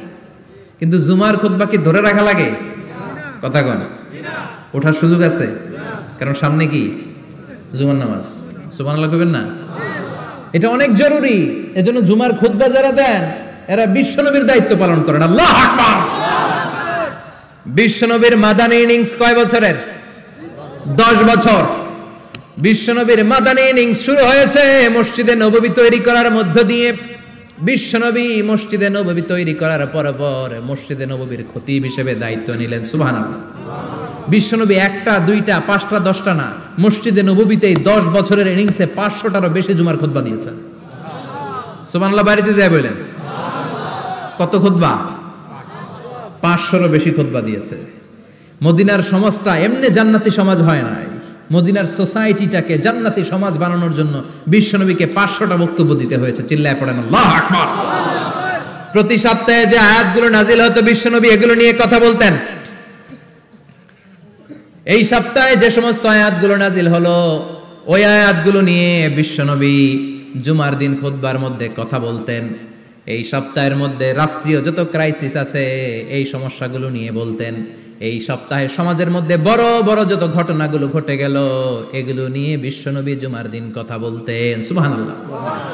কিন্তু জুমার খুতবা কি ধরে রাখা লাগে? কথা কন, ওঠার সুযোগ আছে? কারণ সামনে কি জুমার নামাজ। সুবহানাল্লাহ কইবেন না? এটা অনেক জরুরি। এজন্য জুমার খুতবা যারা দেন এরা বিশ্বনবীর দায়িত্ব পালন করেন। আল্লাহু আকবার। বিশ্বনবীর মাদানী ইনিংস কয় বছরের? 10 বছর। বিশ্বনবীর মাদানী ইনিংস শুরু হয়েছে মসজিদে নববী তৈরি করার মধ্য দিয়ে। বিশ্বনবী মসজিদে নববী তৈরি করার পর মসজিদে নববীর খতিব হিসেবে দায়িত্ব নিলেন। সুবহানাল্লাহ। বিশ্বনবী একটা, দুইটা, পাঁচটা, 10টা না, মসজিদে নববীতে 10 বছরের ইনিংসে 500টারও বেশি জুমার খুতবা দিয়েছেন। সুবহানাল্লাহ। বাড়িতে যায় বলেন কত খুতবা? 500রও বেশি খুতবা দিয়েছে। মদিনার সমাজটা এমনি জান্নাতি সমাজ হয় নাই। মদিনার সোসাইটিটাকে জান্নাতি সমাজ বানানোর জন্য বিশ্বনবীকে 500টা বক্তব্য দিতে হয়েছে। চিল্লায় পড়েন আল্লাহু আকবার। প্রতি সপ্তাহে যে আয়াতগুলো নাজিল হতো বিশ্বনবী এগুলো নিয়ে কথা বলতেন। এই সপ্তাহে যে সমস্ত আয়াতগুলো নাজিল হলো ওই আয়াতগুলো নিয়ে বিশ্বনবী জুমার দিন খুতবার মধ্যে কথা বলতেন। এই সপ্তাহের মধ্যে রাষ্ট্রীয় যত ক্রাইসিস আছে এই সমস্যাগুলো নিয়ে বলতেন। এই সপ্তাহে সমাজের মধ্যে বড় বড় যত ঘটনাগুলো ঘটে গেল এগুলো নিয়ে বিশ্বনবী জুমার দিন কথা বলতেন। সুবহানাল্লাহ।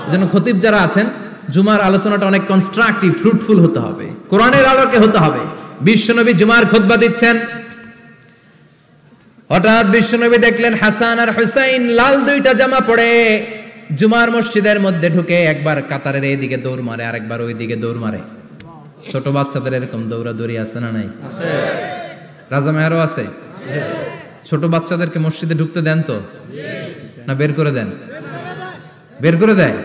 এজন্য খতিব যারা আছেন জুমার আলোচনাটা অনেক কনস্ট্রাকটিভ, ফ্রুটফুল হতে হবে, কোরআনের আলোকে হতে হবে। বিশ্বনবী জুমার খুতবা দিচ্ছেন, হঠাৎ বিশ্বনবী দেখলেন হাসান আর হুসাইন লাল 2টা জামা পরে জুমার মসজিদের মধ্যে ঢুকে একবার কাতারের এইদিকে দৌড় মারে, আরেকবার ওইদিকে দৌড় মারে। ছোট বাচ্চাদের এরকম দৌড়াদৌড়ি আছে না নাই? আছে। রাজা মেহরও আছে। ছোট বাচ্চাদেরকে মসজিদে ঢুকতে দেন তো না বের করে দেন? বের করে দেয়।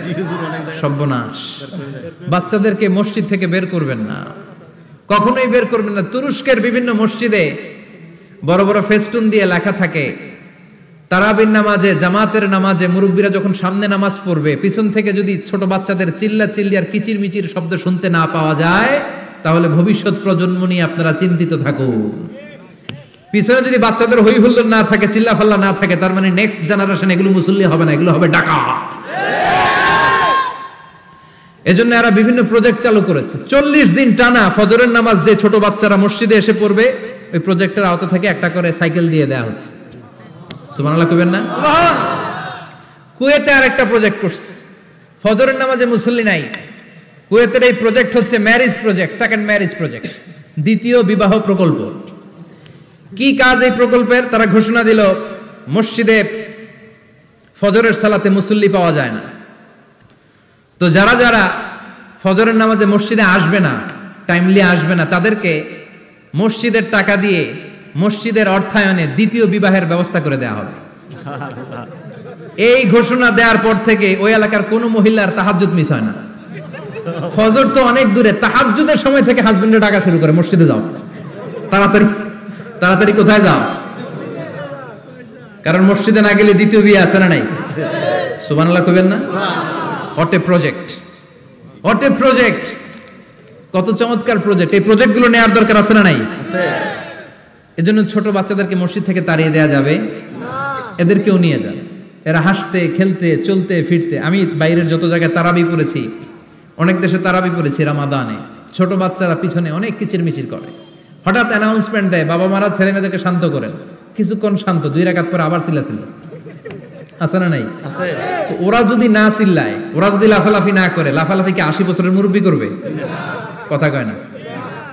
সর্বনাশ। বাচ্চাদেরকে মসজিদ থেকে বের করবেন না, কখনোই বের করবেন না। তুরস্কের বিভিন্ন মসজিদে বড় বড় ফেস্টুন দিয়ে লেখা থাকে তারাবির নামাজে, জামাতের নামাজে মুরব্বীরা যখন সামনে নামাজ পড়বে পিছন থেকে যদি ছোট বাচ্চাদের চিল্লা চিল্লি আর কিচির মিচির শব্দ শুনতে না পাওয়া যায় তাহলে ভবিষ্যৎ প্রজন্ম নিয়ে আপনারা চিন্তিত থাকুন। পিছনে যদি বাচ্চাদের হই হুল্লোড় না থাকে, চিল্লা ফাল্লা না থাকে, তার মানে নেক্সট জেনারেশন এগুলো মুসল্লি হবে না, এগুলো হবে ডাকাত। এজন্য এরা বিভিন্ন প্রজেক্ট চালু করেছে। 40 দিন টানা ফজরের নামাজ যে ছোট বাচ্চারা মসজিদে এসে পড়বে ওই প্রজেক্টের আওতা থেকে একটা করে সাইকেল দিয়ে দেওয়া হচ্ছে। সুবহানাল্লাহ কইবেন না? কুয়েতে আরেকটা প্রজেক্ট করছে, ফজরের নামাজে মুসল্লি নাই। কুয়েতের এই প্রজেক্ট হচ্ছে marriage project, second marriage project, দ্বিতীয় বিবাহ প্রকল্প। কি কাজ এই প্রকল্পের? তারা ঘোষণা দিল মসজিদে ফজরের সালাতে মুসল্লি পাওয়া যায় না, তো যারা যারা ফজরের নামাজে মসজিদে আসবে না, টাইমলি আসবে না, তাদেরকে মসজিদের টাকা দিয়ে মসজিদের অর্থায়নে দ্বিতীয় বিবাহের ব্যবস্থা করে দেওয়া হবে। এই ঘোষণা দেওয়ার পর থেকে ওই এলাকার কোনো মহিলার তাহাজ্জুদ মিস হয় না। ফজর তো অনেক দূরে, তাহাজ্জুদের সময় থেকে হাজবেন্ডের ডাকা শুরু করে মসজিদে যাও, তাড়াতাড়ি তাড়াতাড়ি কোথায় যাও, কারণ মসজিদে না গেলে দ্বিতীয় বিয়ে আছে না নাই? সুবহানাল্লাহ কইবেন না? What a project, what a project, কত চমৎকার প্রজেক্ট। এই প্রজেক্টগুলো নেওয়ার দরকার আছে না নাই? এজন্য ছোট বাচ্চাদেরকে মসজিদ থেকে তাড়িয়ে দেওয়া যাবে না, এদেরকেও নিয়ে যান। এরা হাসতে খেলতে চলতে ফিরতে, আমি বাইরের যত জায়গায় তারাবি পড়েছি, অনেক দেশে তারাবি পড়েছি রামাদানে, ছোট বাচ্চারা পিছনে অনেক কিচির মিচির করে, হঠাৎ অ্যানাউন্সমেন্ট দেয় বাবা মারা ছেলে মেয়েদেরকে শান্ত করেন, কিছুক্ষণ শান্ত, 2 রাকাত পরে আবার চিল্লাচিল্লি, আছে না নাই? ওরা যদি না চিল্লায়, ওরা যদি লাফালাফি না করে, লাফালাফি কি 80 বছরের মুরব্বী করবে? কথা কয় না।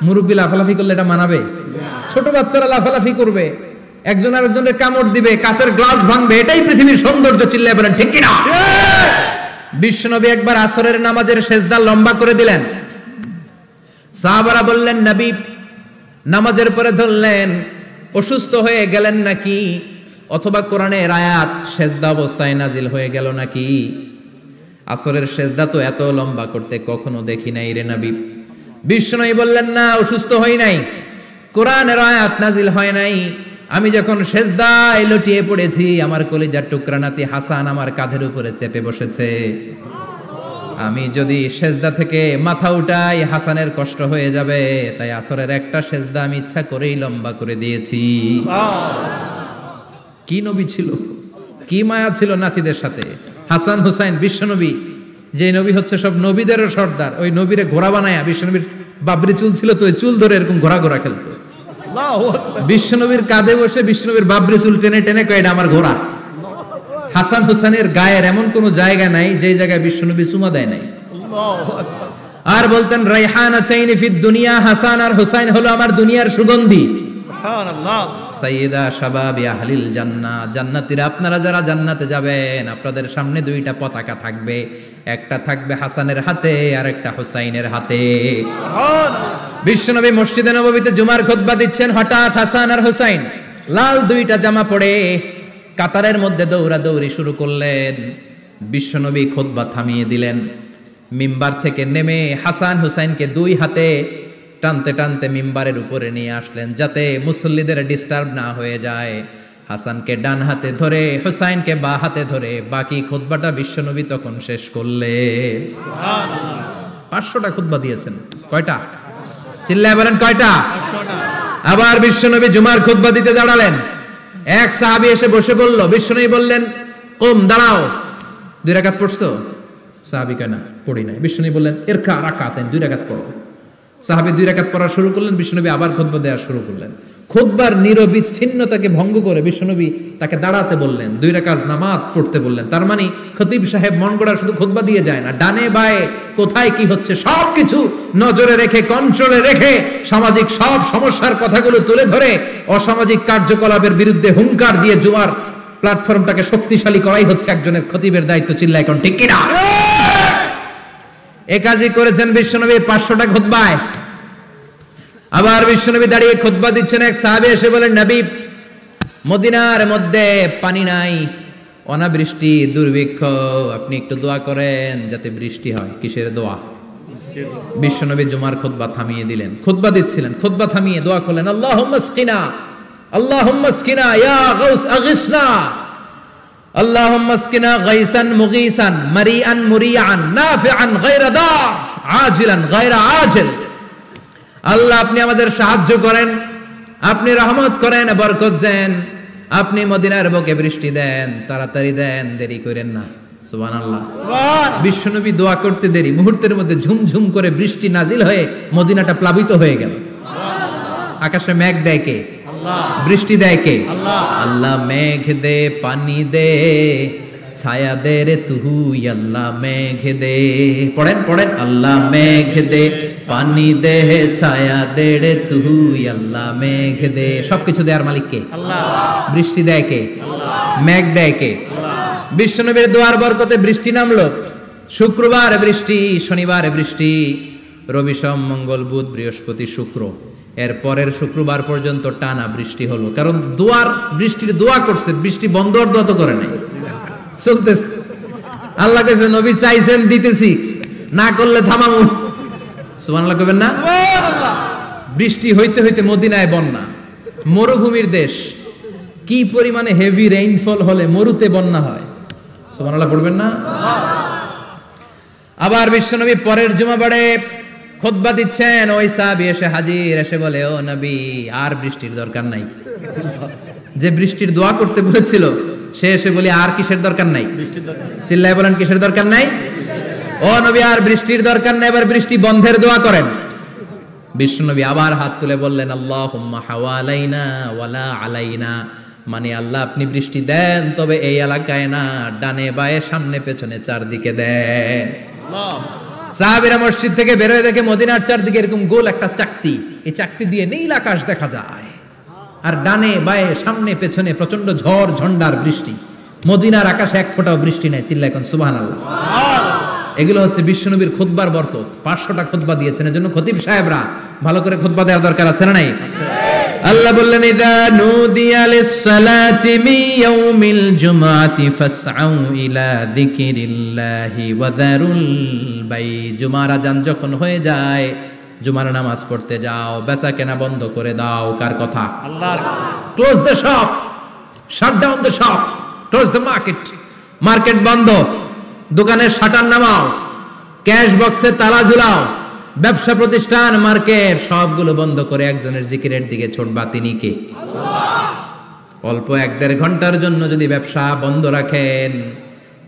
মুরব্বী লাফালাফি করলে এটা মানাবে? ছোট বাচ্চারা লাফালাফি করবে, একজন আরেকজনের কামড় দিবে, কাঁচের গ্লাস ভাঙবে, এটাই পৃথিবীর সৌন্দর্য। চিল্লায় বলেন ঠিক কিনা? বিশ্বনবী একবার আসরের নামাজের সেজদা লম্বা করে দিলেন, সাহাবারা বললেন নবী নামাজের পরে ধরলেন অসুস্থ হয়ে গেলেন নাকি, অথবা কোরআনের আয়াত সেজদা অবস্থায় নাজিল হয়ে গেল নাকি? আসরের সেজদা তো এত লম্বা করতে কখনো দেখি নাই রে নবী। বিশ্বনবী বললেন না, অসুস্থ হই নাই, কোরআনের আয়াত নাজিল হয় নাই, আমি যখন সেজদায় লুটিয়ে পড়েছি আমার কলিজার টুকরা নাতি হাসান আমার কাঁধের উপরে চেপে বসেছে। আমি যদি সেজদা থেকে মাথা উঠাই হাসানের কষ্ট হয়ে যাবে, তাই আসরের একটা সেজদা আমি ইচ্ছা করেই লম্বা করে দিয়েছি। কি নবী ছিল, কি মায়া ছিল নাতিদের সাথে। হাসান হুসাইন বিশ্বনবী, যে নবী হচ্ছে সব নবীদেরও সর্দার, ওই নবীরে ঘোড়া বানায়া, বিশ্বনবীর বাবরি চুল ছিল তো ওই চুল ধরে এরকম ঘোড়া ঘোড়া খেলতো। বিশ্বনবীর কাঁধে বসে বিশ্বনবীর বাবরি চুল টেনে টেনে কয় এটা আমার ঘোড়া। হাসান হুসাইনের গায়ের এমন কোন জায়গা নাই যে জায়গায় বিশ্বনবী চুমা দেয় নাই। আর বলতেন রাইহানাতাইনি ফিদ দুনিয়া, হাসান আর হুসাইন হলো আমার দুনিয়ার সুগন্ধি। সুবহানাল্লাহ। সাইয়্যিদা শাবাবি আহলিল জান্নাহ, জান্নাতীরা আপনারা যারা জান্নাতে যাবেন আপনাদের সামনে দুইটা পতাকা থাকবে, একটা থাকবে হাসানের হাতে আর একটা হুসাইনের হাতে। সুবহানাল্লাহ। বিশ্বনবী মসজিদে নববীতে জুমার খুতবা দিচ্ছেন, হঠাৎ হাসান আর হুসাইন লাল দুইটা জামা পরে কাতারের মধ্যে দৌড়াদৌড়ি শুরু করলেন। বিশ্বনবী খুতবা থামিয়ে দিলেন, মিম্বার থেকে নেমে হাসান হুসাইনকে দুই হাতে টানতে টানতে মিম্বারের উপরে নিয়ে আসলেন যাতে মুসল্লিদের ডিস্টার্ব না হয়ে যায়। হাসানকে ডান হাতে ধরে হুসাইনকে বা হাতে ধরে বাকি খুতবাটা বিশ্বনবী তখন শেষ করলেন। সুবহানাল্লাহ। 500টা খুতবা দিয়েছেন। কয়টা? চিল্লায় বলেন কয়টা? 500টা। আবার বিশ্বনবী জুমার খুতবা দিতে দাঁড়ালেন। এক সাহাবী এসে বসে বলল, বিশ্বনবী বললেন কুম, দাঁড়াও। 2 রাকাত পড়ছো? সাহাবী কয় না, পড়ি নাই। বিশ্বনবী বললেন ইরকা রাকাতাইন, 2 রাকাত পড়ো। সাহাবী 2 রাকাত পড়া শুরু করলেন, বিশ্বনবী আবার খুতবা দেওয়া শুরু করলেন। খুতবার নিরবিচ্ছিন্নতাকে ভঙ্গ করে বিশ্বনবী তাকে দাঁড়াতে বললেন, 2 রাকাত নামাজ পড়তে বললেন। তার মানে খতিব সাহেব মন গড়া শুধু খুতবা দিয়ে যায় না, ডানে বায়ে কোথায় কি হচ্ছে সবকিছু নজরে রেখে, কন্ট্রোলে রেখে সামাজিক সব সমস্যার কথাগুলো তুলে ধরে অসামাজিক কার্যকলাপের বিরুদ্ধে হুঙ্কার দিয়ে জুমার প্ল্যাটফর্মটাকে শক্তিশালী করাই হচ্ছে একজনের খতিবের দায়িত্ব। চিল্লায় কোন ঠিক কিনা? এই কাজই করেছেন বিশ্বনবী 500টা খুতবায়। আবার বিশ্বনবী দাঁড়িয়ে খুতবা দিচ্ছেন, এক সাহাবী এসে বলেন, নবী মদিনার মধ্যে পানি নাই, অনাবৃষ্টি, দুর্ভিক্ষ, আপনি একটু দোয়া করেন যাতে বৃষ্টি হয়। কিসের দোয়া? বিশ্বনবী জুমার খুতবা থামিয়ে দিলেন, খুতবা দিচ্ছিলেন, খুতবা থামিয়ে দোয়া করলেন, আল্লাহুম্মা সকিনা, আল্লাহুম্মা সকিনা ইয়া গাউস আগিসনা, আল্লাহুম্মা সকিনা গাইসান মুগীসান মারিআন মুরিআন নাফিআন গায়রা দার আজিলান গায়রা আজিল। আল্লাহ আপনি আমাদের সাহায্য করেন, আপনি রহমত করেন, বরকত দেন, আপনি মদিনার বুকে বৃষ্টি দেন, তাড়াতাড়ি দেন, দেরি করেন না। সুবহানাল্লাহ। বিশ্বনবী দোয়া করতে দেরি, মুহূর্তের মধ্যে ঝুমঝুম করে বৃষ্টি নাজিল হয়ে মদিনাটা প্লাবিত হয়ে গেল। আকাশে মেঘ দেয় কে? আল্লাহ। বৃষ্টি দেয় কে? আল্লাহ। আল্লাহ মেঘ দে, পানি দে, ছায়া দে রে তুই, আল্লাহ মেঘ দে। পড়েন পড়েন, আল্লাহ মেঘ দে, পানি দে, ছায়া দে রে তুই, আল্লাহ মেঘ দে। সবকিছু দেয়ার মালিক কে? আল্লাহ। বৃষ্টি দেয় কে? আল্লাহ। মেঘ দেয় কে? আল্লাহ। বিশ্বনবীর দোয়ার বরকতে বৃষ্টি নামলো। শুক্রবার বৃষ্টি, শনিবার বৃষ্টি, রবি সোম মঙ্গল বুধ বৃহস্পতি শুক্র, এর পরের শুক্রবার পর্যন্ত টানা বৃষ্টি হলো। কারণ দোয়ার বৃষ্টির দোয়া করছে, বৃষ্টি বন্ধ আর দোয়া তো করে নাই, চলতেছে। আল্লাহ কাছে নবী চাইছেন, দিতেছি, না করলে থামামু। সুবহানাল্লাহ কইবেন না? বৃষ্টি হইতে হইতে মদিনায় বন্যা, মরুভূমির দেশ, কি পরিমাণে হেভি রেইনফল হলে মরুতে বন্যা হয়। সুবহানাল্লাহ পড়বেন না? আবার বিশ্বনবী পরের জুমাবারে খুতবা দিচ্ছেন, ওই সাহাবী এসে হাজির, এসে বলে, ও নবী আর বৃষ্টির দরকার নাই। যে বৃষ্টির দোয়া করতে বলেছিল সে এসে বলি আর কিসের দরকার নাই? চিল্লায় বলেন কিসের দরকার নাই? ও নবী আর বৃষ্টির দরকার নাই, এবার বৃষ্টি বন্ধের দোয়া করেন। বিশ্বনবী আবার হাত তুলে বললেন, আল্লাহুম্মা হাওয়ালাইনা ওয়ালা আলাইনা, মানে আল্লাহ আপনি বৃষ্টি দেন তবে এই এলাকায় না, ডানে বায়ে সামনে পেছনে চারদিকে দেন। সাহাবীরা মসজিদ থেকে বের হয়ে দেখে মদিনার চারদিকে এরকম গোল একটা চাকতি, এই চাকতি দিয়ে নীল আকাশ দেখা যায়, আর ডানে বায়ে সামনে পেছনে প্রচন্ড ঝড় ঝন্ডার বৃষ্টি। মদিনার আকাশে এক ফোঁটাও বৃষ্টি নেই। চিল্লায় এখন সুবহানাল্লাহ। এগুলো হচ্ছে বিশ্বনবীর খুতবার বরকত। 500টা খুতবা দিয়েছেন, এজন্য খতিব সাহেবরা ভালো করে খুতবা দেওয়ার দরকার আছে না নাই? আল্লাহ বললেন, ইযা নুদিয়া লিস-সালাতি মিন ইয়াউমিল জুমআতি ফাসআউ ইলা যিকিরিল্লাহি ওয়া যারুল বাই। জুমার আযান যখন হয়ে যায়, জুমার নামাজ পড়তে যাও, বেচা কেনা বন্ধ করে দাও। কার কথা? আল্লাহর। Close the shop, shut down the shop, close the market. Market বন্ধ, দোকানের শাটার নামাও, ক্যাশ বক্সে তালা ঝুলাও, ব্যবসা প্রতিষ্ঠান মার্কেট সবগুলো বন্ধ করে একজনের জিকিরের দিকে ছোটবা, তিনি কে? অল্প 1-1.5 ঘন্টার জন্য যদি ব্যবসা বন্ধ রাখেন,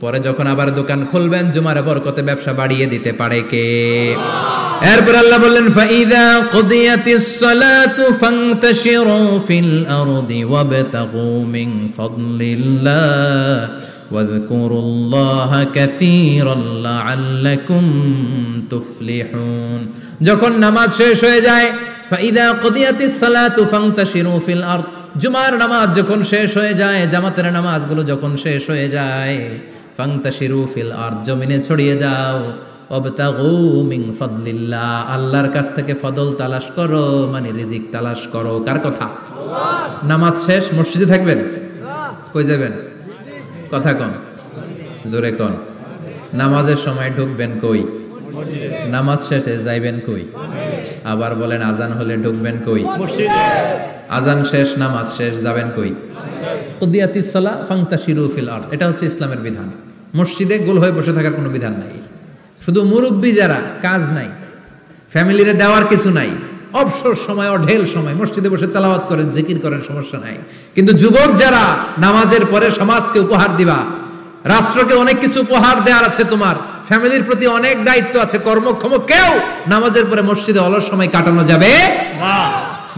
পরে যখন আবার দোকান খুলবেন জুমার বরকতে ব্যবসা বাড়িয়ে দিতে পারে কে? এরপর আল্লাহ বললেন ফাইদা কুদিয়াতিস সালাতু ফান্তাশিরু ফিল আরদি ওয়াবতাগু মিন ফাদলিল্লাহ ওয়াযকুরুল্লাহা কাসীরান লাআল্লাকুম তুফলিহুন। যখন নামাজ শেষ হয়ে যায়, ফাইদা কুদিয়াতিস সালাতু ফান্তাশিরু ফিল আরদ, জুমার নামাজ যখন শেষ হয়ে যায়, জামাতের নামাজগুলো যখন শেষ হয়ে যায়, ফান্তাশিরু ফিল আরদ, জমিনে ছড়িয়ে যাও, ওয়াবতাগু মিন ফাদলিল্লাহ, আল্লাহর কাছ থেকে ফদল তালাশ করো, মানে রিজিক তালাশ করো। কার কথা? নামাজ শেষ মসজিদে থাকবেন? কই যাবেন? কথা কন, জোরে কন। নামাজের সময় ঢুকবেন কই? নামাজ শেষে যাইবেন কই? আবার বলেন আজান হলে ঢুকবেন কই? আজান শেষ, নামাজ শেষ, যাবেন কই? কুদিয়াতিস সালাহ ফান্তাশিরু ফিল আরদ, এটা হচ্ছে ইসলামের বিধান। মসজিদে গোল হয়ে বসে থাকার কোনো বিধান নাই। শুধু মুরব্বী যারা, কাজ নাই, ফ্যামিলিরে দেওয়ার কিছু নাই, অবসর সময় অঢেল সময় মসজিদে বসে তেলাওয়াত করেন, জিকির করেন, সমস্যা নাই। কিন্তু যুবক যারা, নামাজের পরে সমাজকে উপহার দিবা, রাষ্ট্রকে অনেক কিছু উপহার দেওয়ার আছে, তোমার ফ্যামিলির প্রতি অনেক দায়িত্ব আছে, কর্মক্ষম কেউ নামাজের পরে মসজিদে অলস সময় কাটানো যাবে না।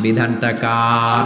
বিধানটা কার?